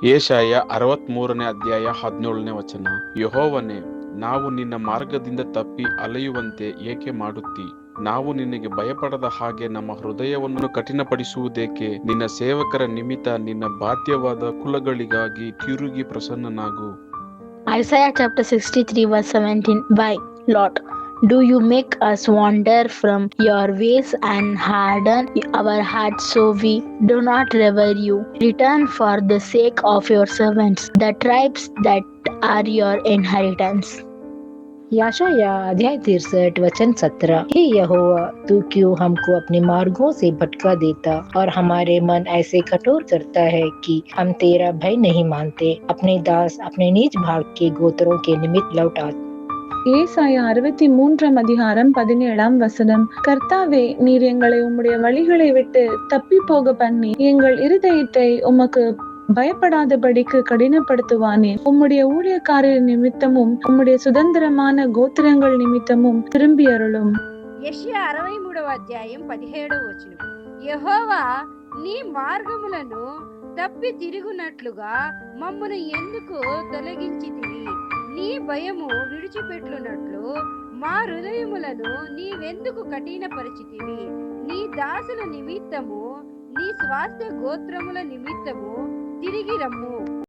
ಯೆಶಾಯ 63ನೇ ಅಧ್ಯಾಯ 17ನೇ ವಚನ. ಯೆಹೋವನೇ, ನಾವು ನಿನ್ನ ಮಾರ್ಗದಿಂದ ತಪ್ಪಿ ಅಲೆಯುವಂತೆ ಏಕೆ ಮಾಡುತ್ತೀ? ನಾವು ನಿನಗೆ ಭಯಪಡದ ಹಾಗೆ ನಮ್ಮ ಹೃದಯವನ್ನು ಕಠಿಣಪಡಿಸುವುದೇಕೆ? ನಿನ್ನ ಸೇವಕರ ನಿಮಿತ್ತ ನಿನ್ನ ಬಾಧ್ಯವಾದ ಕುಲಗಳಿಗಾಗಿ ತಿರುಗಿ ಪ್ರಸನ್ನನಾಗು. Isaiah chapter 63 verse 17. Why, Lord, do you make us wander from your ways and harden our hearts so we do not revere you? Return for the sake of your servants, the tribes that are your inheritance. याशाया अध्याय 63 वचन 17। हे यहोवा, तू क्यों हमको अपने मार्गों से भटका देता और हमारे मन ऐसे कठोर करता है कि हम तेरा भय नहीं मानते। अपने दास अपने निज भाग के गोत्रों के निमित्त लौटा। ஏசாயா 63 அதிகாரம் 17 வசனம். கர்த்தாவே, நீர் எங்களை உம்முடைய வழிகளை விட்டு தப்பி போக பண்ணி எங்கள் இருதயத்தை உமக்கு பயப்படாதபடிக்கு கடினப்படுத்துவானே. உம்முடைய ஊழியக்காரர் நிமித்தமும் உம்முடைய சுதந்திரமான கோத்திரங்கள் நிமித்தமும் திரும்பி அருளும். యెషయా 63వ అధ్యాయం 17వ వచనం. యెహోవా, నీ మార్గములను తప్పి తిరుగునట్లుగా మమ్మును ఎందుకు తొలగించితివి? నీ భయము విడిచిపెట్లునట్లు మా హృదయములను నీవెందుకు కఠినపరిచితివి? నీ దాసుల నిమిత్తము నీ స్వాస్థ్య గోత్రముల నిమిత్తము తిరిగి రమ్ము.